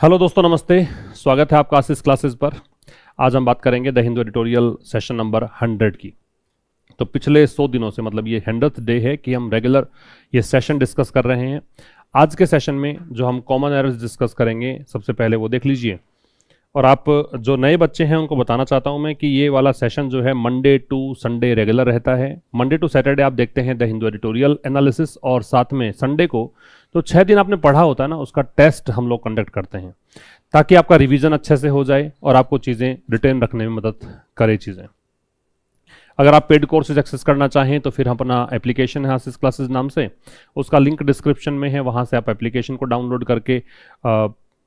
Hello दोस्तों, नमस्ते। स्वागत है आपका आशीष क्लासेस पर। आज हम बात करेंगे the Hindu editorial session number 100 की। तो पिछले 100 दिनों से, मतलब ये 100th डे है कि हम रेगुलर ये सेशन डिस्कस कर रहे हैं। आज के सेशन में जो हम कॉमन एरर्स डिस्कस करेंगे, सबसे पहले वो देख लीजिए। और आप जो नए बच्चे हैं उनको बताना चाहता हूं मैं कि ये वाला सेशन जो है मंडे टू संडे रेगुलर रहता है। मंडे टू सैटरडे आप देखते हैं द हिंदू एडिटोरियल एनालिसिस, और साथ में संडे को तो 6 दिन आपने पढ़ा होता है ना, उसका टेस्ट हम लोग कंडक्ट करते हैं ताकि आपका रिवीजन अच्छे से हो जाए और आपको चीज़ें रिटेन रखने में मदद करे चीज़ें। अगर आप पेड कोर्सेज एक्सेस करना चाहें तो फिर अपना एप्लीकेशन है आशीष क्लासेस नाम से, उसका लिंक डिस्क्रिप्शन में है, वहाँ से आप एप्लीकेशन को डाउनलोड करके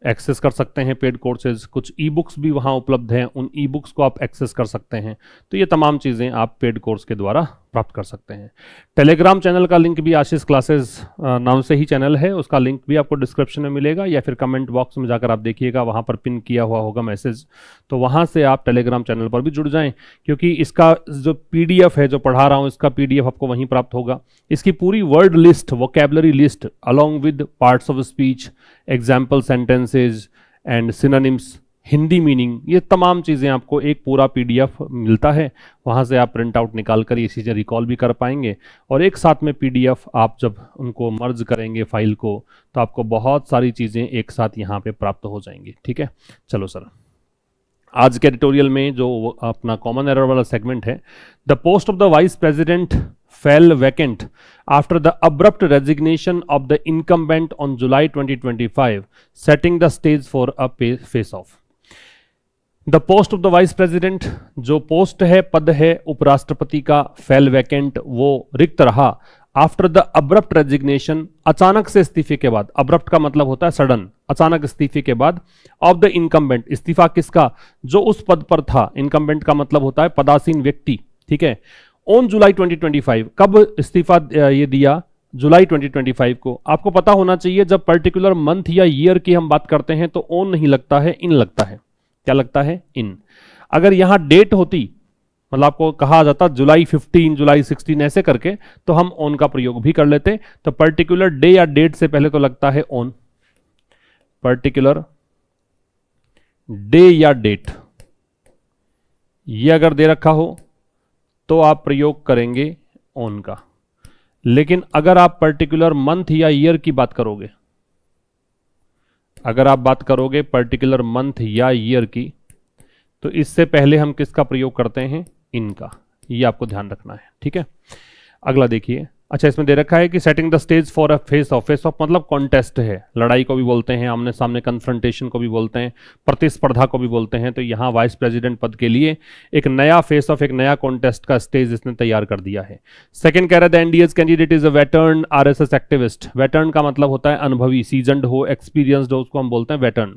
एक्सेस कर सकते हैं पेड कोर्सेज। कुछ ई बुक्स भी वहाँ उपलब्ध हैं, उन ई बुक्स को आप एक्सेस कर सकते हैं। तो ये तमाम चीज़ें आप पेड कोर्स के द्वारा प्राप्त कर सकते हैं। टेलीग्राम चैनल का लिंक भी आशीष क्लासेस नाम से ही चैनल है, उसका लिंक भी आपको डिस्क्रिप्शन में मिलेगा, या फिर कमेंट बॉक्स में जाकर आप देखिएगा, वहाँ पर पिन किया हुआ होगा मैसेज। तो वहाँ से आप टेलीग्राम चैनल पर भी जुड़ जाएं, क्योंकि इसका जो PDF है जो पढ़ा रहा हूँ, इसका PDF आपको वहीं प्राप्त होगा। इसकी पूरी word list, vocabulary list along with parts of speech, example sentences and synonyms, Hindi meaning, ये तमाम चीज़ें आपको एक पूरा PDF मिलता है। वहाँ से आप प्रिंट आउट निकाल कर ये चीज़ें रिकॉल भी कर पाएंगे, और एक साथ में PDF आप जब उनको मर्ज करेंगे फाइल को, तो आपको बहुत सारी चीज़ें एक साथ यहाँ पे प्राप्त हो जाएंगी। ठीक है, चलो सर। आज के एडिटोरियल में जो अपना कॉमन एरर वाला सेगमेंट है, the post of the vice president fell vacant after the abrupt resignation of the incumbent on July 2025, setting the stage for a face-off. The post of the vice president, जो post है, पद है उपराष्ट्रपति का, fail vacant, वो रिक्त रहा। After the abrupt resignation, अचानक से इस्तीफे के बाद, अब्रप्ट का मतलब होता है सडन, अचानक इस्तीफे के बाद, ऑफ द इनकम्बेंट, इस्तीफा किसका, जो उस पद पर था। इनकम्बेंट का मतलब होता है पदासीन व्यक्ति। ठीक है, ऑन जुलाई 2025, कब इस्तीफा ये दिया, जुलाई 2025 को। आपको पता होना चाहिए जब पर्टिकुलर मंथ या ईयर की हम बात करते हैं तो ऑन नहीं लगता है, इन लगता है। क्या लगता है, इन। अगर यहां डेट होती, मतलब आपको कहा जाता जुलाई 15, जुलाई 16 ऐसे करके, तो हम ऑन का प्रयोग भी कर लेते। तो पर्टिकुलर डे या डेट से पहले तो लगता है ऑन, पर्टिकुलर डे या डेट, ये अगर दे रखा हो तो आप प्रयोग करेंगे ऑन का। लेकिन अगर आप पर्टिकुलर मंथ या ईयर की बात करोगे, अगर आप बात करोगे पर्टिकुलर मंथ या ईयर की, तो इससे पहले हम किसका प्रयोग करते हैं, इनका। ये आपको ध्यान रखना है। ठीक है, अगला देखिए। अच्छा, इसमें दे रखा है कि setting the stage for a face of. Face of मतलब कॉन्टेस्ट है, लड़ाई को भी बोलते हैं, आमने सामने कन्फ्रंटेशन को भी बोलते हैं, प्रतिस्पर्धा को भी बोलते हैं। तो यहाँ वाइस प्रेसिडेंट पद के लिए एक नया फेस ऑफ, एक नया कॉन्टेस्ट का स्टेज इसने तैयार कर दिया है। सेकंड कह रहा है the NDA candidate is a veteran RSS activist. Veteran का मतलब होता है अनुभवी, सीजनड हो, एक्सपीरियंसड हो, उसको हम बोलते हैं वेटर्न।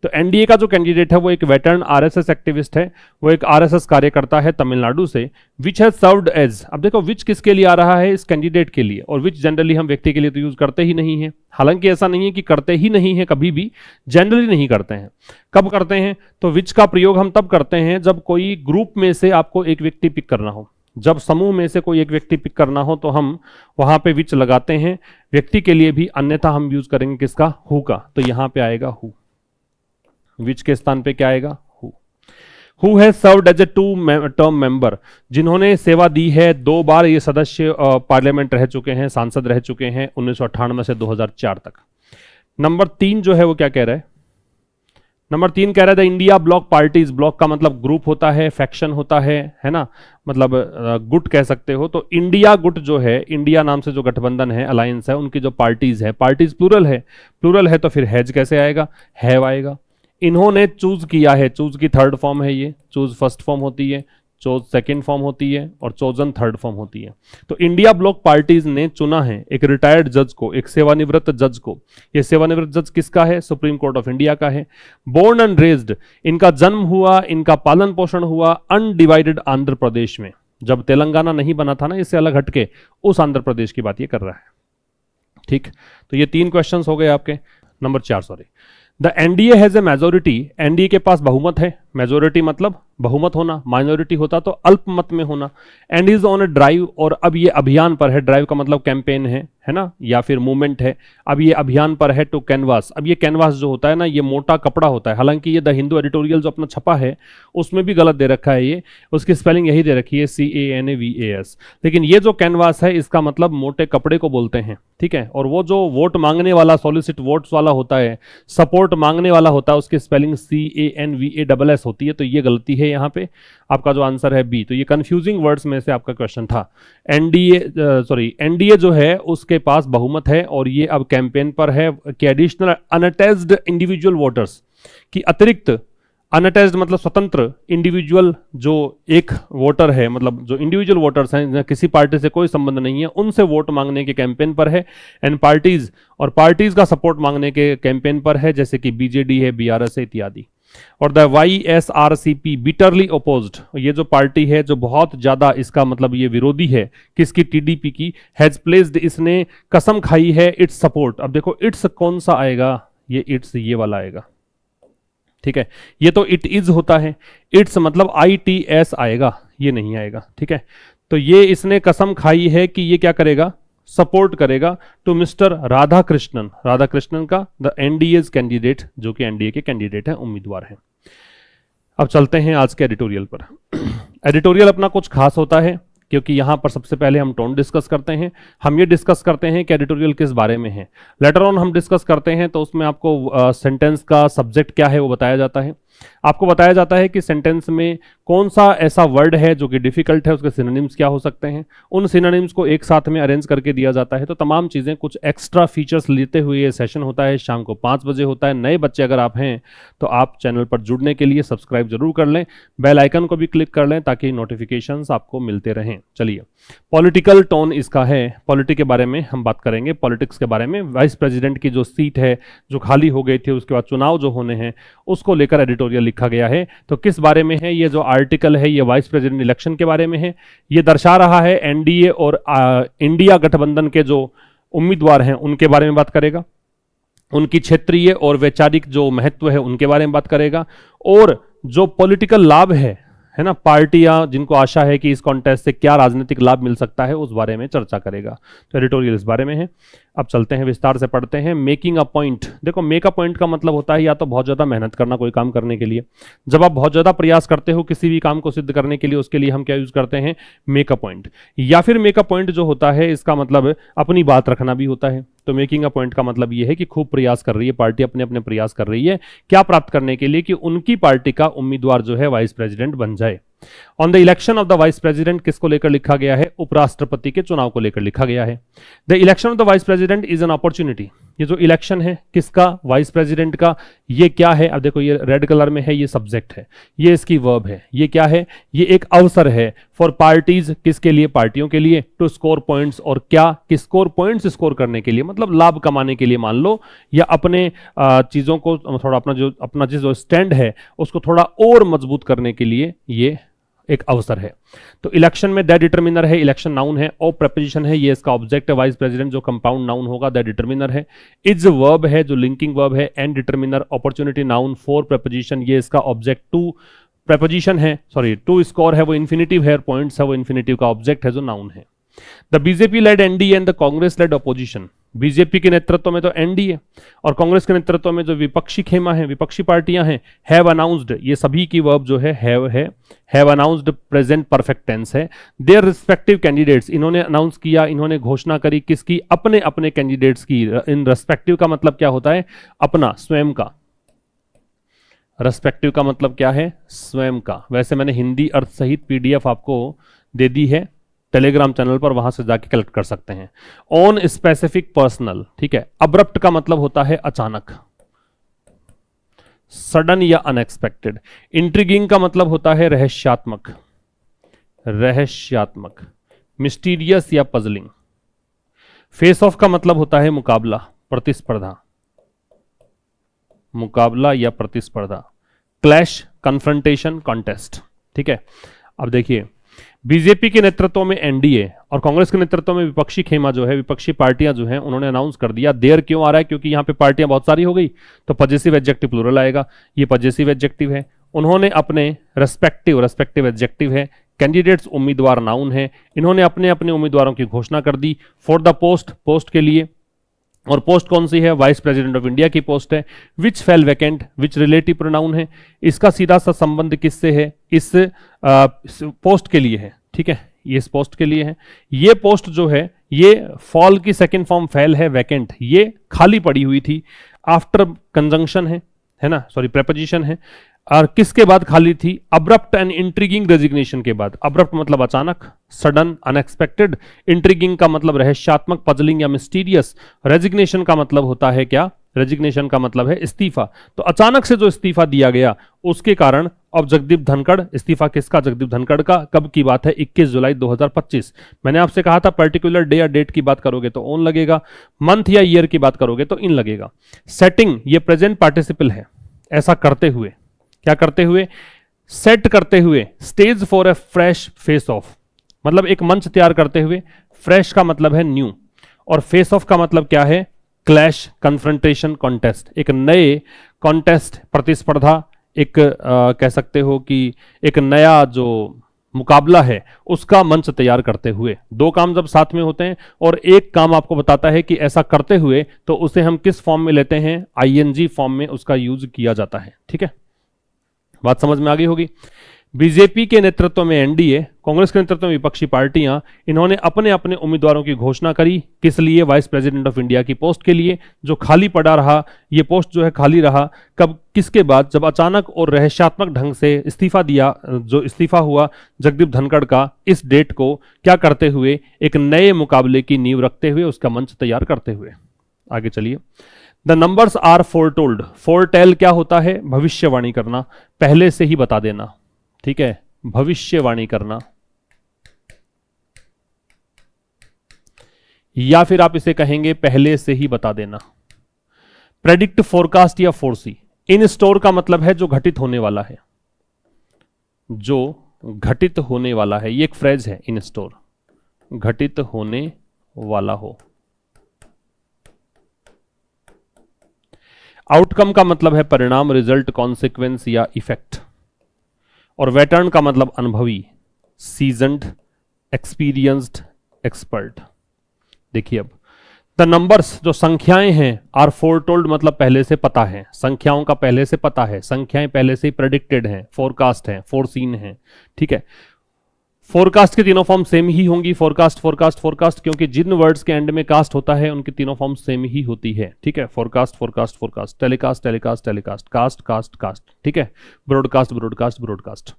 तो एनडीए का जो कैंडिडेट है वो एक वेटर्न RSS एक्टिविस्ट है, वो एक RSS कार्यकर्ता है तमिलनाडु से। विच हैज सर्व्ड एज, अब देखो विच किसके लिए आ रहा है, इस कैंडिडेट के लिए, और विच जनरली हम व्यक्ति के लिए तो यूज करते ही नहीं है। हालांकि ऐसा नहीं है कि करते ही नहीं है, कभी भी जनरली नहीं करते हैं। कब करते हैं, तो विच का प्रयोग हम तब करते हैं जब कोई ग्रुप में से आपको एक व्यक्ति पिक करना हो, जब समूह में से कोई एक व्यक्ति पिक करना हो तो हम वहां पे विच लगाते हैं व्यक्ति के लिए भी। अन्यथा हम यूज करेंगे किसका, हु का। तो यहां पे आएगा हु, विच के स्थान पे क्या आएगा, who has served as a 2 term member, जिन्होंने सेवा दी है 2 बार। ये सदस्य पार्लियामेंट रह चुके हैं, सांसद रह चुके हैं 1998 से 2004 तक। नंबर 3 जो है वो क्या कह रहा है, नंबर 3 कह रहा है the India block parties. Block का मतलब ग्रुप होता है, फैक्शन होता है ना, मतलब गुट कह सकते हो। तो इंडिया गुट जो है, इंडिया नाम से जो गठबंधन है, अलायंस है, उनकी जो पार्टीज है, पार्टीज प्लूरल है, प्लूरल है तो फिर हैज कैसे आएगा, हैव आएगा। इन्होंने चूज किया है, चूज की थर्ड फॉर्म है ये, चूज फर्स्ट फॉर्म होती है, चोज सेकंड फॉर्म होती है, और चोजन थर्ड फॉर्म होती है। तो इंडिया ब्लॉक पार्टीज ने चुना है एक रिटायर्ड जज को, एक सेवानिवृत्त जज को। ये सेवानिवृत्त जज किसका है, सुप्रीम कोर्ट ऑफ इंडिया का है। बोर्न एंड रेज्ड, इनका जन्म हुआ, इनका पालन पोषण हुआ अनडिवाइडेड आंध्र प्रदेश में। जब तेलंगाना नहीं बना था ना, इससे अलग हटके, उस आंध्र प्रदेश की बात ये कर रहा है। ठीक, तो ये 3 क्वेश्चंस हो गए आपके। Number 4 sorry, the NDA has a majority, NDA के पास बहुमत है, मेजोरिटी मतलब बहुमत होना, माइनॉरिटी होता तो अल्पमत में होना। And is on a drive, और अब ये अभियान पर है, ड्राइव का मतलब कैंपेन है ना, या फिर मूवमेंट है। अब ये अभियान पर है टू कैनवास। अब ये कैनवास जो होता है ना, ये मोटा कपड़ा होता है। हालांकि ये द हिंदू एडिटोरियल जो अपना छपा है उसमें भी गलत दे रखा है, ये उसकी स्पेलिंग यही दे रखी है CANVAS, लेकिन ये जो कैनवास है इसका मतलब मोटे कपड़े को बोलते हैं, ठीक है। और वो जो वोट मांगने वाला, सॉलिसिट वोट्स वाला होता है, सपोर्ट मांगने वाला होता है, उसकी स्पेलिंग CANVASS होती है। तो ये गलती है यहाँ पे, आपका जो आंसर है बी। तो ये कंफ्यूजिंग वर्ड्स में से आपका क्वेश्चन था। एनडीए जो है उसके पास बहुमत है, और ये अब कैंपेन पर है कि एडिशनल अनअटैच्ड इंडिविजुअल वोटर्स की अतिरिक्त, अनअटैच्ड मतलब स्वतंत्र, इंडिविजुअल जो एक वोटर है, मतलब जो इंडिविजुअल वोटर्स हैं, किसी पार्टी से कोई संबंध नहीं है, उनसे वोट मांगने के कैंपेन पर है। एंड पार्टीज, और पार्टीज का सपोर्ट मांगने के कैंपेन पर है, जैसे कि BJD है, BRS है इत्यादि। और द YSRCP बिटरली अपोज्ड, ये जो पार्टी है जो बहुत ज्यादा, इसका मतलब ये विरोधी है किसकी, TDP की, हैज प्लेस्ड, इसने कसम खाई है इट्स सपोर्ट। अब देखो इट्स कौन सा आएगा, ये इट्स ये वाला आएगा, ठीक है। ये तो इट इज होता है, इट्स मतलब ITS आएगा, ये नहीं आएगा, ठीक है। तो ये इसने कसम खाई है कि ये क्या करेगा, सपोर्ट करेगा टू मिस्टर राधाकृष्णन, राधाकृष्णन का, द NDA's कैंडिडेट, जो कि NDA के कैंडिडेट हैं, उम्मीदवार हैं। अब चलते हैं आज के एडिटोरियल पर। एडिटोरियल अपना कुछ खास होता है, क्योंकि यहां पर सबसे पहले हम टोन डिस्कस करते हैं। हम ये डिस्कस करते हैं कि एडिटोरियल किस बारे में है। लेटर ऑन हम डिस्कस करते हैं तो उसमें आपको सेंटेंस का सब्जेक्ट क्या है वो बताया जाता है। आपको बताया जाता है कि सेंटेंस में कौन सा ऐसा वर्ड है जो कि डिफिकल्ट है, उसके सिनोनिम्स क्या हो सकते हैं। उन सिनोनिम्स को एक साथ में अरेंज करके दिया जाता है। तो तमाम चीज़ें, कुछ एक्स्ट्रा फीचर्स लेते हुए ये सेशन होता है। शाम को 5 बजे होता है। नए बच्चे अगर आप हैं तो आप चैनल पर जुड़ने के लिए सब्सक्राइब जरूर कर लें, बेल आइकन को भी क्लिक कर लें ताकि नोटिफिकेशंस आपको मिलते रहें। चलिए, पॉलिटिकल टोन इसका है। पॉलिटिक्स के बारे में हम बात करेंगे। पॉलिटिक्स के बारे में, वाइस प्रेसिडेंट की जो सीट है जो खाली हो गई थी, उसके बाद चुनाव जो होने हैं, उसको लेकर एडिटोरियल लिखा गया है। तो किस बारे में है ये जो आर्टिकल है, ये वाइस प्रेसिडेंट इलेक्शन के बारे में है। ये दर्शा रहा है एनडीए और इंडिया गठबंधन के जो उम्मीदवार हैं उनके बारे में बात करेगा। उनकी क्षेत्रीय और वैचारिक जो महत्व है उनके बारे में बात करेगा। और जो पॉलिटिकल लाभ है ना, पार्टियां जिनको आशा है कि इस कॉन्टेस्ट से क्या राजनीतिक लाभ मिल सकता है, उस बारे में चर्चा करेगा। तो एडिटोरियल इस बारे में है। अब चलते हैं, विस्तार से पढ़ते हैं। Making a point. देखो, मेक अ पॉइंट का मतलब होता है या तो बहुत ज्यादा मेहनत करना कोई काम करने के लिए। जब आप बहुत ज्यादा प्रयास करते हो किसी भी काम को सिद्ध करने के लिए, उसके लिए हम क्या यूज करते हैं, मेक अ पॉइंट। या फिर मेक अ पॉइंट जो होता है इसका मतलब अपनी बात रखना भी होता है। तो मेकिंग अ पॉइंट का मतलब यह है कि खूब प्रयास कर रही है पार्टी, अपने अपने प्रयास कर रही है क्या प्राप्त करने के लिए, कि उनकी पार्टी का उम्मीदवार जो है वाइस प्रेसिडेंट बन जाए। On the election of the vice president किसको लेकर लिखा गया है, उपराष्ट्रपति के चुनाव को लेकर लिखा गया है। The election of the vice president is an opportunity. ये जो इलेक्शन है किसका, वाइस प्रेसिडेंट का, ये क्या है। अब देखो, ये रेड कलर में है, ये सब्जेक्ट है, ये इसकी वर्ब है। ये क्या है, ये एक अवसर है फॉर पार्टीज, किसके लिए, पार्टियों के लिए, टू स्कोर पॉइंट्स। और क्या, कि स्कोर पॉइंट्स स्कोर करने के लिए, मतलब लाभ कमाने के लिए मान लो, या अपने चीजों को थोड़ा, अपना जो स्टैंड है उसको थोड़ा और मजबूत करने के लिए ये एक अवसर है। तो इलेक्शन में द डिटरमिनर है, इलेक्शन नाउन है। ओ प्रेपोजिशन है, ये इसका ऑब्जेक्ट है। वाइस प्रेसिडेंट जो कंपाउंड नाउन होगा, द डिटरमिनर है। इज वर्ब है जो लिंकिंग वर्ब है। And determiner, opportunity noun. Four preposition, ये इसका ऑब्जेक्ट। टू प्रेपोजिशन है, सॉरी, टू स्कोर है वो इन्फिनिटिव है, पॉइंट्स है वो इन्फिनिटिव का ऑब्जेक्ट है जो नाउन है। The BJP led NDA and the Congress led opposition. BJP के नेतृत्व में तो एनडीए और कांग्रेस के नेतृत्व में जो विपक्षी खेमा है, विपक्षी पार्टियां हैं, हैव अनाउंस्ड, ये सभी की वर्ब जो है have announced present perfect tense है। देयर रिस्पेक्टिव कैंडिडेट्स, इन्होंने अनाउंस किया, इन्होंने घोषणा करी, किसकी, अपने अपने कैंडिडेट्स की। इन रेस्पेक्टिव का मतलब क्या होता है, अपना, स्वयं का। रेस्पेक्टिव का मतलब क्या है, स्वयं का। वैसे मैंने हिंदी अर्थ सहित PDF आपको दे दी है टेलीग्राम चैनल पर, वहां से जाके कलेक्ट कर सकते हैं। ऑन स्पेसिफिक पर्सनल, ठीक है। अब्रप्ट का मतलब होता है अचानक, सडन या अनएक्सपेक्टेड। इंट्रिगिंग का मतलब होता है रहस्यात्मक, मिस्टीरियस या पजलिंग। फेस ऑफ का मतलब होता है मुकाबला, प्रतिस्पर्धा, या प्रतिस्पर्धा। क्लैश, कन्फ्रंटेशन, कॉन्टेस्ट, ठीक है। अब देखिए, बीजेपी के नेतृत्व में एनडीए और कांग्रेस के नेतृत्व में विपक्षी खेमा जो है, विपक्षी पार्टियां जो हैं, उन्होंने अनाउंस कर दिया। देर क्यों आ रहा है, क्योंकि यहां पे पार्टियां बहुत सारी हो गई, तो पजेसिव एडजेक्टिव प्लूरल आएगा। ये पजेसिव एडजेक्टिव है। उन्होंने अपने रेस्पेक्टिव एडजेक्टिव है, कैंडिडेट्स उम्मीदवार नाउन है, इन्होंने अपने अपने उम्मीदवारों की घोषणा कर दी। फॉर द पोस्ट के लिए, और पोस्ट कौन सी है? वाइस प्रेसिडेंट ऑफ इंडिया की पोस्ट है। विच फेल वैकेंट, विच रिलेटिव प्रोनाउन है, इसका सीधा सा संबंध किससे है? इस पोस्ट के लिए है, ठीक है, ये इस पोस्ट के लिए है। ये पोस्ट जो है ये फॉल की सेकेंड फॉर्म फेल है, वैकेंट, ये खाली पड़ी हुई थी। आफ्टर कंजंक्शन है ना, सॉरी प्रेपोजिशन है। और किसके बाद खाली थी? अब्रप्ट एंड इंट्रिगिंग रेजिग्नेशन के बाद। अब्रप्ट मतलब अचानक, सडन, अनएक्सपेक्टेड। इंट्रिगिंग का मतलब रहस्यात्मक, पजलिंग या मिस्टीरियस। रेजिग्नेशन का मतलब होता है क्या? रेजिग्नेशन का मतलब है इस्तीफा। तो अचानक से जो इस्तीफा दिया गया उसके कारण अब जगदीप धनखड़, इस्तीफा किसका? जगदीप धनखड़ का। कब की बात है? 21 जुलाई 2025। मैंने आपसे कहा था पर्टिकुलर डे या डेट की बात करोगे तो ऑन लगेगा, मंथ या ईयर की बात करोगे तो इन लगेगा। सेटिंग, ये प्रेजेंट पार्टिसिपल है। ऐसा करते हुए, क्या करते हुए? सेट करते हुए, stage for a fresh face of, मतलब एक मंच तैयार करते हुए। फ्रेश का मतलब है न्यू, और फेस ऑफ का मतलब क्या है? Clash, confrontation, contest. एक नए कॉन्टेस्ट, प्रतिस्पर्धा, एक कह सकते हो कि एक नया जो मुकाबला है उसका मंच तैयार करते हुए। दो काम जब साथ में होते हैं और एक काम आपको बताता है कि ऐसा करते हुए, तो उसे हम किस फॉर्म में लेते हैं? आईएनजी फॉर्म में उसका यूज किया जाता है, ठीक है, बात समझ में आ गई होगी। बीजेपी के नेतृत्व में एनडीए, कांग्रेस के नेतृत्व में विपक्षी पार्टियां, इन्होंने अपने अपने उम्मीदवारों की घोषणा करी। किस लिए? वाइस प्रेसिडेंट ऑफ इंडिया की पोस्ट के लिए, जो खाली पड़ा रहा। ये पोस्ट जो है खाली रहा कब? किसके बाद? जब अचानक और रहस्यात्मक ढंग से इस्तीफा दिया, जो इस्तीफा हुआ जगदीप धनखड़ का, इस डेट को क्या करते हुए? एक नए मुकाबले की नींव रखते हुए, उसका मंच तैयार करते हुए। आगे चलिए। The numbers are foretold. Foretell क्या होता है? भविष्यवाणी करना, पहले से ही बता देना, ठीक है, भविष्यवाणी करना, या फिर आप इसे कहेंगे पहले से ही बता देना। प्रेडिक्ट, फोरकास्ट या फोरसी। इन स्टोर का मतलब है जो घटित होने वाला है, जो घटित होने वाला है। ये एक फ्रेज है, इन स्टोर, घटित होने वाला हो। आउटकम का मतलब है परिणाम, रिजल्ट, कॉन्सिक्वेंस या इफेक्ट। और वेटर्न का मतलब अनुभवी, सीजन्ड, एक्सपीरियंस्ड, एक्सपर्ट। देखिए अब द नंबर्स, जो संख्याएं हैं, आर फोरटोल्ड मतलब पहले से पता है, संख्याओं का पहले से पता है, संख्याएं पहले से ही प्रेडिक्टेड हैं, फोरकास्ट हैं, फोरसीन हैं, ठीक है। फोरकास्ट की तीनों फॉर्म सेम ही होंगी, फोरकास्ट, फोरकास्ट, फोरकास्ट, क्योंकि जिन वर्ड्स के एंड में कास्ट होता है उनकी तीनों फॉर्म सेम ही होती है, ठीक है। Forecast, forecast, forecast, telecast, telecast, telecast, cast, cast, cast, ठीक है। Broadcast, broadcast, broadcast.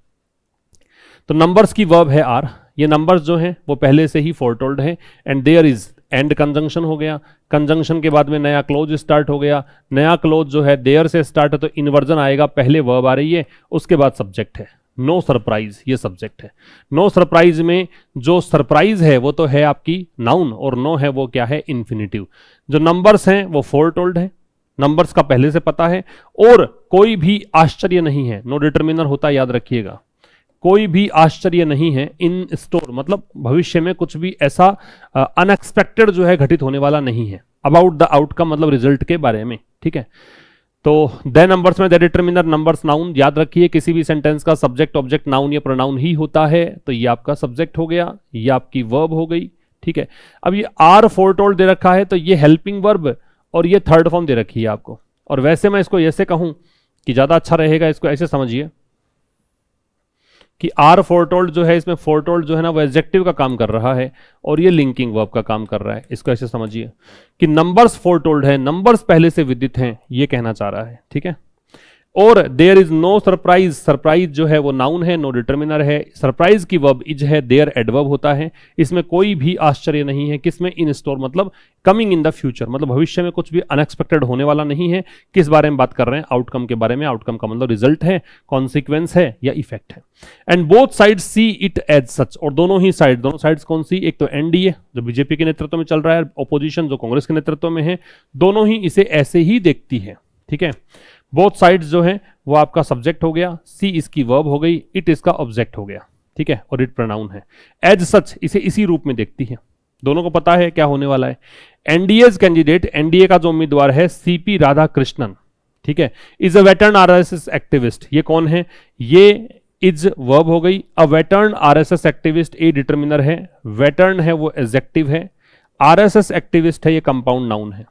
तो नंबर्स की वर्ब है आर। ये नंबर्स जो हैं वो पहले से ही फोरटोल्ड है। And there is, and conjunction हो गया, कंजंक्शन के बाद में नया क्लोज स्टार्ट हो गया। नया क्लोज जो है देयर से स्टार्ट है तो इन्वर्जन आएगा, पहले वर्ब आ रही है, उसके बाद सब्जेक्ट है। नो सरप्राइज, ये सब्जेक्ट है। नो सरप्राइज में जो सरप्राइज है वो तो है आपकी नाउन, और नो है वो क्या है? इन्फिनिटिव। जो नंबर्स हैं वो फोरटोल्ड है, नंबर्स का पहले से पता है, और कोई भी आश्चर्य नहीं है। नो डिटरमिनर होता है, याद रखिएगा। कोई भी आश्चर्य नहीं है इन स्टोर, मतलब भविष्य में कुछ भी ऐसा अनएक्सपेक्टेड जो है घटित होने वाला नहीं है। अबाउट द आउटकम मतलब रिजल्ट के बारे में, ठीक है। तो द नंबर्स में द डिटरमिनर, नंबर्स, नाउन, याद रखिए किसी भी सेंटेंस का सब्जेक्ट, ऑब्जेक्ट, नाउन या प्रोनाउन ही होता है। तो ये आपका सब्जेक्ट हो गया, ये आपकी वर्ब हो गई, ठीक है। अब ये आर फोरटोल्ड दे रखा है तो ये हेल्पिंग वर्ब, और ये थर्ड फॉर्म दे रखी है आपको। और वैसे मैं इसको ऐसे कहूं कि ज्यादा अच्छा रहेगा, इसको ऐसे समझिए कि आर फोरटोल्ड जो है, इसमें फोरटोल्ड जो है ना वो एडजेक्टिव का काम कर रहा है, और ये लिंकिंग वर्ब का काम कर रहा है। इसको ऐसे समझिए कि नंबर्स फोरटोल्ड है, नंबर्स पहले से विदित हैं, ये कहना चाह रहा है, ठीक है। और there is no surprise, surprise जो है वो नाउन है, नो डिटरमिनर है। सरप्राइज की वर्ब इज है, देयर एडवर्ब होता है। इसमें कोई भी आश्चर्य नहीं है, किसमें? इन स्टोर मतलब कमिंग इन द फ्यूचर, मतलब भविष्य में कुछ भी अनएक्सपेक्टेड होने वाला नहीं है। किस बारे में बात कर रहे हैं? आउटकम के बारे में। आउटकम का मतलब रिजल्ट है, कॉन्सिक्वेंस है या इफेक्ट है। And both side see it as such, और दोनों ही साइड, दोनों साइड्स कौन सी? एक तो एनडीए जो बीजेपी के नेतृत्व में चल रहा है, ऑपोजिशन जो कांग्रेस के नेतृत्व में है, दोनों ही इसे ऐसे ही देखती है, ठीक है। बोथ साइड्स जो है वो आपका सब्जेक्ट हो गया, सी इसकी वर्ब हो गई, इट इसका ऑब्जेक्ट हो गया, ठीक है, और इट प्रोनाउन है। एज सच इसे इसी रूप में देखती है। दोनों को पता है क्या होने वाला है। एनडीए कैंडिडेट, एनडीए का जो उम्मीदवार है सीपी राधाकृष्णन, ठीक है। Is a veteran RSS activist, ये कौन है, ये इज वर्ब हो गई। अ वेटर्न आरएसएस एक्टिविस्ट ए डिटर्मिनर है, वेटर्न है वो एडजेक्टिव है, आरएसएस एक्टिविस्ट है ये कंपाउंड नाउन है।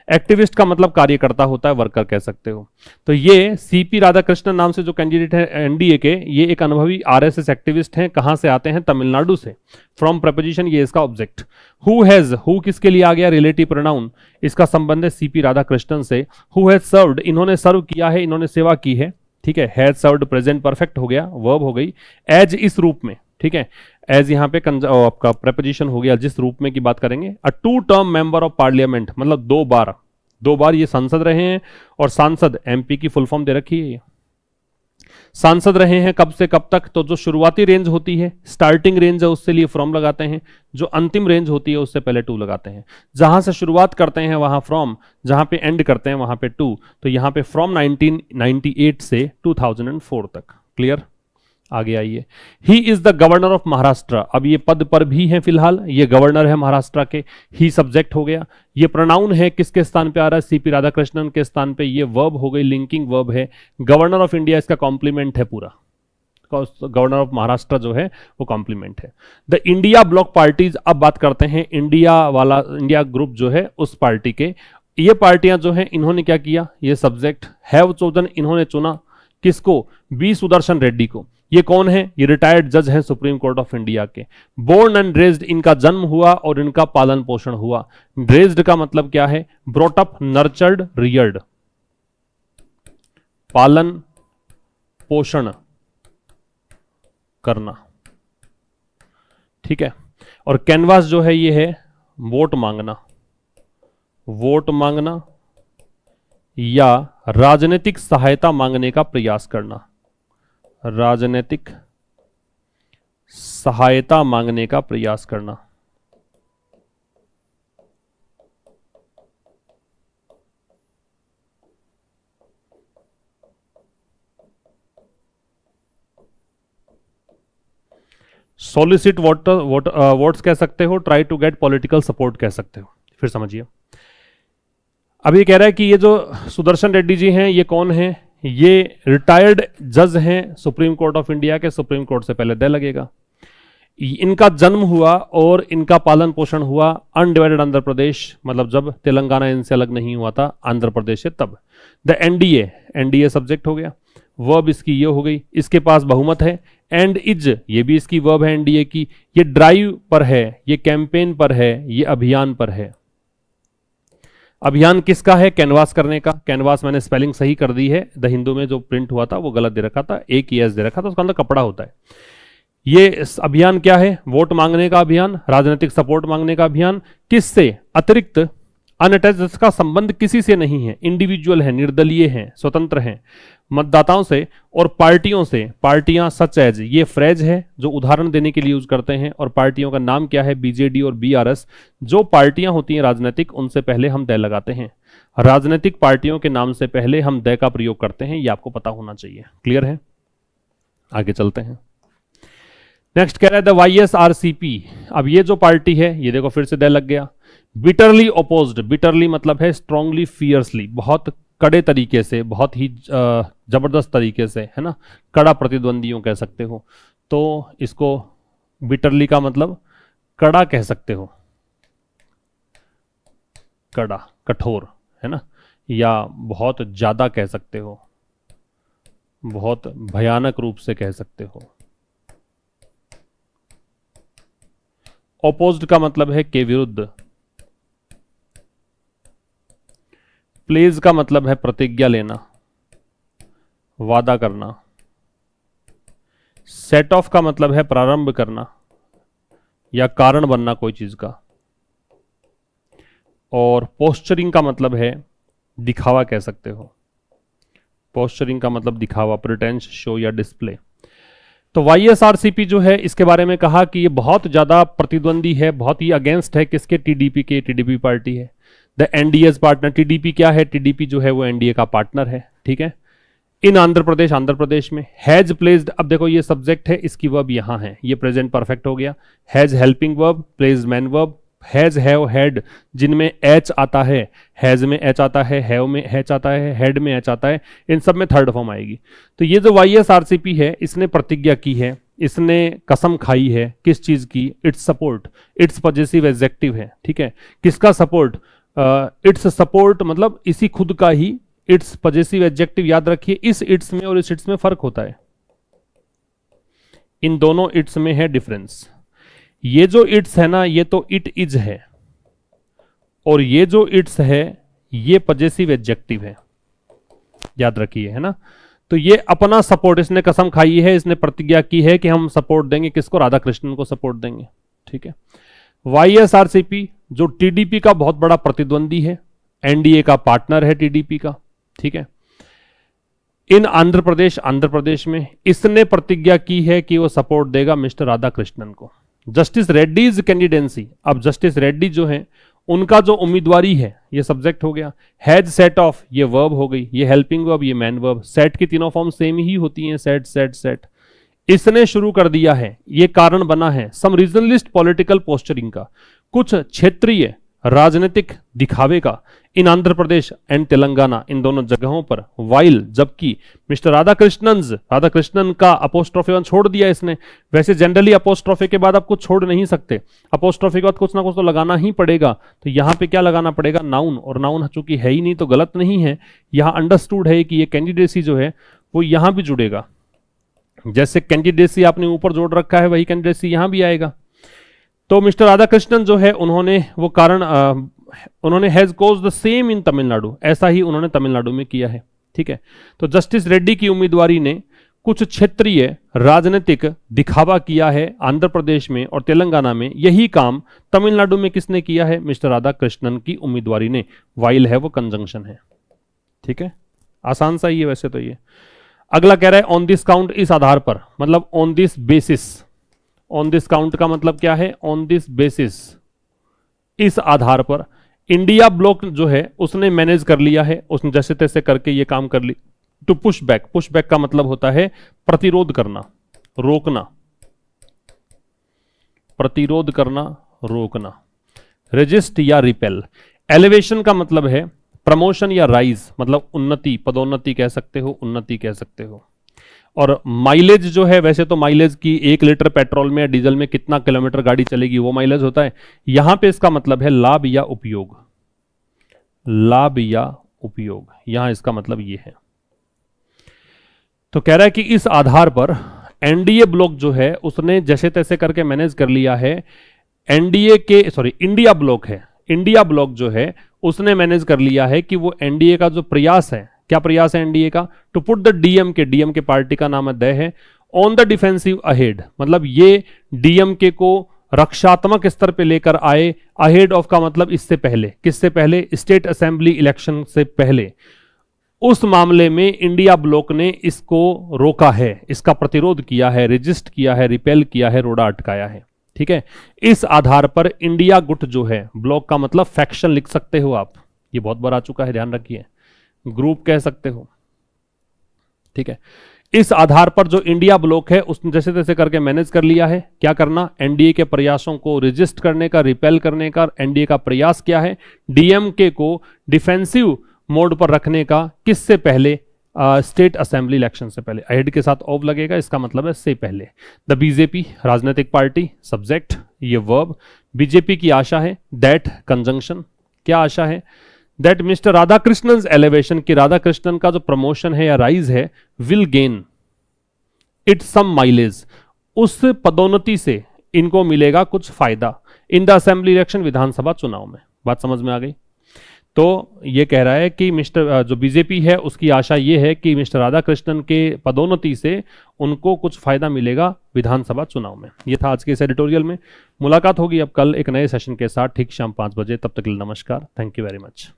एक्टिविस्ट का मतलब कार्यकर्ता होता है, वर्कर कह सकते हो। तो ये सीपी राधाकृष्णन नाम से जो कैंडिडेट है एनडीए के, ये एक अनुभवी आरएसएस एक्टिविस्ट हैं। कहां से आते हैं, तमिलनाडु से। फ्रॉम प्रपोजिशन, ये इसका ऑब्जेक्ट। हु हैज, हु किसके लिए आ गया, रिलेटिव प्रोनाउन, इसका संबंध है सीपी राधाकृष्णन से। हु हैज सर्व्ड, इन्होंने सर्व किया है, इन्होंने सेवा की है, ठीक है। हैज सर्व्ड प्रेजेंट परफेक्ट हो गया, वर्ब हो गई। एज इस रूप में, ठीक है, एज यहां पे आपका प्रेपोजिशन हो गया, जिस रूप में की बात करेंगे। अ 2 टर्म मेंबर ऑफ पार्लियामेंट, मतलब 2 बार ये सांसद रहे हैं। और सांसद एमपी की फुल फॉर्म दे रखी है ये। सांसद रहे हैं कब से कब तक, तो जो शुरुआती रेंज होती है, स्टार्टिंग रेंज है, उससे लिए फ्रॉम लगाते हैं। जो अंतिम रेंज होती है उससे पहले टू लगाते हैं। जहां से शुरुआत करते हैं वहां फ्रॉम, जहां पे एंड करते हैं वहां पे टू। तो यहां पे फ्रॉम 1998 से 2004 तक। क्लियर, आगे आइए। He is the governor of Maharashtra, अब ये पद पर भी है फिलहाल, ये गवर्नर है महाराष्ट्र के। ही सब्जेक्ट हो गया। ये प्रोनाउन है, किसके स्थान पे आ रहा है, सीपी राधाकृष्णन के स्थान पे। ये वर्ब हो गई, लिंकिंग वर्ब है। गवर्नर ऑफ इंडिया इसका कॉम्प्लीमेंट है पूरा, गवर्नर ऑफ महाराष्ट्र जो है वो कॉम्प्लीमेंट है। द इंडिया ब्लॉक पार्टीज, अब बात करते हैं इंडिया वाला, इंडिया ग्रुप जो है उस पार्टी के। ये पार्टियां जो है, इन्होंने क्या किया, ये सब्जेक्ट हैव चोजन, इन्होंने चुना किसको, बी सुदर्शन रेड्डी को। ये कौन है, ये रिटायर्ड जज हैं सुप्रीम कोर्ट ऑफ इंडिया के। बोर्न एंड रेज्ड, इनका जन्म हुआ और इनका पालन पोषण हुआ। रेज्ड का मतलब क्या है, ब्रॉट अप, नर्चर्ड, रियर्ड, पालन पोषण करना, ठीक है। और कैनवास जो है ये है वोट मांगना, वोट मांगना या राजनीतिक सहायता मांगने का प्रयास करना, राजनीतिक सहायता मांगने का प्रयास करना। सॉलिसिट वोट्स कह सकते हो, try to get political support कह सकते हो। फिर समझिए, अब ये कह रहा है कि ये जो सुदर्शन रेड्डी जी हैं, ये कौन हैं, ये रिटायर्ड जज हैं सुप्रीम कोर्ट ऑफ इंडिया के। सुप्रीम कोर्ट से पहले दे लगेगा। इनका जन्म हुआ और इनका पालन पोषण हुआ अनडिवाइडेड आंध्र प्रदेश, मतलब जब तेलंगाना इनसे अलग नहीं हुआ था आंध्र प्रदेश से, तब। द एनडीए, एनडीए सब्जेक्ट हो गया, वर्ब इसकी ये हो गई। इसके पास बहुमत है। एंड इज, ये भी इसकी वर्ब है एनडीए की। ये ड्राइव पर है, ये कैंपेन पर है, ये अभियान पर है। अभियान किसका है, कैनवास करने का। कैनवास मैंने स्पेलिंग सही कर दी है, द हिंदू में जो प्रिंट हुआ था वो गलत दे रखा था, एक ही एस दे रखा था, उसका अंदर कपड़ा होता है। ये अभियान क्या है, वोट मांगने का अभियान, राजनीतिक सपोर्ट मांगने का अभियान। किससे, अतिरिक्त, अनअटैच्ड, जिसका संबंध किसी से नहीं है, इंडिविजुअल है, निर्दलीय है, स्वतंत्र है, मतदाताओं से और पार्टियों से। पार्टियां सच एज, ये फ्रेज है जो उदाहरण देने के लिए यूज करते हैं। और पार्टियों का नाम क्या है, बीजेडी और बीआरएस। जो पार्टियां होती हैं राजनीतिक, उनसे पहले हम द लगाते हैं। राजनीतिक पार्टियों के नाम से पहले हम द का प्रयोग करते हैं, ये आपको पता होना चाहिए। क्लियर है, आगे चलते हैं। नेक्स्ट कह रहा है द YSRCP। अब ये जो पार्टी है, ये देखो फिर से द लग गया। बिटरली ओपोज्ड, बिटरली मतलब है स्ट्रांगली, फियर्सली, बहुत कड़े तरीके से, बहुत ही जबरदस्त तरीके से, है ना, कड़ा प्रतिद्वंदियों कह सकते हो। तो इसको बिटरली का मतलब कड़ा कह सकते हो, कड़ा, कठोर, है ना, या बहुत ज्यादा कह सकते हो, बहुत भयानक रूप से कह सकते हो। ओपोज्ड का मतलब है के विरुद्ध। प्लेज का मतलब है प्रतिज्ञा लेना, वादा करना। सेट ऑफ का मतलब है प्रारंभ करना या कारण बनना कोई चीज का। और पोस्चरिंग का मतलब है दिखावा कह सकते हो। पोस्चरिंग का मतलब दिखावा, प्रिटेंस, शो या डिस्प्ले। तो YSRCP जो है, इसके बारे में कहा कि ये बहुत ज्यादा प्रतिद्वंदी है, बहुत ही अगेंस्ट है किसके, टीडीपी के। टीडीपी पार्टी है द एनडीए's पार्टनर। टीडीपी क्या है, टीडीपी जो है वो एनडीए का पार्टनर है, ठीक है। इन आंध्र प्रदेश, आंध्र प्रदेश में। हैज प्लेस्ड, अब देखो ये सब्जेक्ट है, इसकी वर्ब यहां है, ये प्रेजेंट परफेक्ट हो गया। Has helping verb, place man verb, has, have, had, जिनमें एच आता है, हैज में एच आता है, हैव में एच आता है, हैड में एच आता है, इन सब में थर्ड फॉर्म आएगी। तो ये जो YSRCP है, इसने प्रतिज्ञा की है, इसने कसम खाई है, किस चीज की? It's support, it's possessive adjective है, ठीक है। किसका सपोर्ट? इट्स सपोर्ट मतलब इसी खुद का ही। इट्स पॉजेसिव एडजेक्टिव, याद रखिए इस इट्स में और इस इट्स में फर्क होता है, इन दोनों इट्स में है डिफरेंस। ये जो इट्स है ना, ये तो इट इज है, और ये जो इट्स है ये पॉजेसिव एडजेक्टिव है, याद रखिए, है ना। तो ये अपना सपोर्ट, इसने कसम खाई है, इसने प्रतिज्ञा की है कि हम सपोर्ट देंगे, किसको? राधा कृष्णन को सपोर्ट देंगे, ठीक है। YSRCP जो TDP का बहुत बड़ा प्रतिद्वंदी है, NDA का पार्टनर है TDP का, ठीक है। इन आंध्र प्रदेश में इसने प्रतिज्ञा की है कि वो सपोर्ट देगा मिस्टर राधा कृष्णन को। जस्टिस रेड्डीज कैंडिडेंसी, अब जस्टिस रेड्डी जो है उनका जो उम्मीदवारी है, ये सब्जेक्ट हो गया। हैज सेट ऑफ, ये वर्ब हो गई, ये हेल्पिंग वर्ब, ये मैन वर्ब। सेट की तीनों फॉर्म सेम ही होती हैं, सेट सेट सेट। इसने शुरू कर दिया है, ये कारण बना है सम रीजनलिस्ट पॉलिटिकल पोस्चरिंग का, कुछ क्षेत्रीय राजनीतिक दिखावे का, इन आंध्र प्रदेश एंड तेलंगाना, इन दोनों जगहों पर। वाइल, जबकि मिस्टर राधा कृष्णन का अपोस्ट्रोफी वन छोड़ दिया इसने। वैसे जनरली अपोस्ट्रोफी के बाद आप कुछ छोड़ नहीं सकते, अपोस्ट्रोफी के बाद कुछ ना कुछ तो लगाना ही पड़ेगा। तो यहां पे क्या लगाना पड़ेगा? नाउन, और नाउन चूंकि है ही नहीं तो गलत नहीं है। यहां अंडरस्टूड है कि ये कैंडिडेसी जो है वो यहां भी जुड़ेगा, जैसे कैंडिडेसी आपने ऊपर जोड़ रखा है वही कैंडिडेसी यहां भी आएगा। तो मिस्टर राधाकृष्णन जो है उन्होंने वो कारण उन्होंने has cause the same in Tamil Nadu, ऐसा ही उन्होंने तमिलनाडु में किया है, ठीक है। तो जस्टिस रेड्डी की उम्मीदवारी ने कुछ क्षेत्रीय राजनीतिक दिखावा किया है आंध्र प्रदेश में और तेलंगाना में। यही काम तमिलनाडु में किसने किया है? मिस्टर राधाकृष्णन की उम्मीदवारी ने। वाइल है वो कंजंक्शन है, ठीक है, आसान सा ही है वैसे तो ये। अगला कह रहा है ऑन दिस काउंट, इस आधार पर, मतलब on this basis. On this count का मतलब क्या है? ऑन दिस बेसिस, इस आधार पर इंडिया ब्लॉक जो है उसने मैनेज कर लिया है, उसने जैसे तैसे करके ये काम कर ली। To push back, push back का मतलब होता है प्रतिरोध करना, रोकना, प्रतिरोध करना, रोकना। रेजिस्ट या रिपेल। एलिवेशन का मतलब है प्रमोशन या राइज, मतलब उन्नति, पदोन्नति कह सकते हो, उन्नति कह सकते हो। और माइलेज जो है, वैसे तो माइलेज की 1 लीटर पेट्रोल में या डीजल में कितना किलोमीटर गाड़ी चलेगी वो माइलेज होता है। यहां पे इसका मतलब है लाभ या उपयोग, लाभ या उपयोग, यहां इसका मतलब ये है। तो कह रहा है कि इस आधार पर एनडीए ब्लॉक जो है उसने जैसे तैसे करके मैनेज कर लिया है। इंडिया ब्लॉक है, इंडिया ब्लॉक जो है उसने मैनेज कर लिया है कि वो एनडीए का जो प्रयास है, क्या प्रयास है एनडीए का? To put the DMK party का नाम अध्यय है, ऑन द डिफेंसिव अहेड, मतलब ये डीएमके को रक्षात्मक स्तर पे लेकर आए। अहेड ऑफ का मतलब इससे पहले, किससे पहले? स्टेट असेंबली इलेक्शन से पहले। उस मामले में इंडिया ब्लॉक ने इसको रोका है, इसका प्रतिरोध किया है, रेजिस्ट किया है, रिपेल किया है, रोड़ा अटकाया है, ठीक है। इस आधार पर इंडिया गुट जो है, ब्लॉक का मतलब फैक्शन लिख सकते हो आप, ये बहुत बार आ चुका है, ध्यान रखिए, ग्रुप कह सकते हो, ठीक है। इस आधार पर जो इंडिया ब्लॉक है उसने जैसे तैसे करके मैनेज कर लिया है। क्या करना? एनडीए के प्रयासों को रेजिस्ट करने का, रिपेल करने का। एनडीए का प्रयास क्या है? डीएमके को डिफेंसिव मोड पर रखने का। किससे पहले? स्टेट असेंबली इलेक्शन से पहले। अहेड के साथ ऑफ लगेगा, इसका मतलब है से पहले। द बीजेपी, राजनीतिक पार्टी, सब्जेक्ट, ये वर्ब। बीजेपी की आशा है, दैट कंजंक्शन, क्या आशा है? दैट मिस्टर राधाकृष्णन एलिवेशन, की राधाकृष्णन का जो प्रमोशन है या राइज है, will gain it some mileage, उस पदोन्नति से इनको मिलेगा कुछ फायदा इन द असेंबली इलेक्शन, विधानसभा चुनाव में। बात समझ में आ गई? तो ये कह रहा है कि मिस्टर जो बीजेपी है उसकी आशा ये है कि मिस्टर राधाकृष्णन के पदोन्नति से उनको कुछ फायदा मिलेगा विधानसभा चुनाव में। ये था आज के इस एडिटोरियल में। मुलाकात होगी अब कल एक नए सेशन के साथ ठीक शाम 5 बजे। तब तक के लिए नमस्कार, थैंक यू वेरी मच।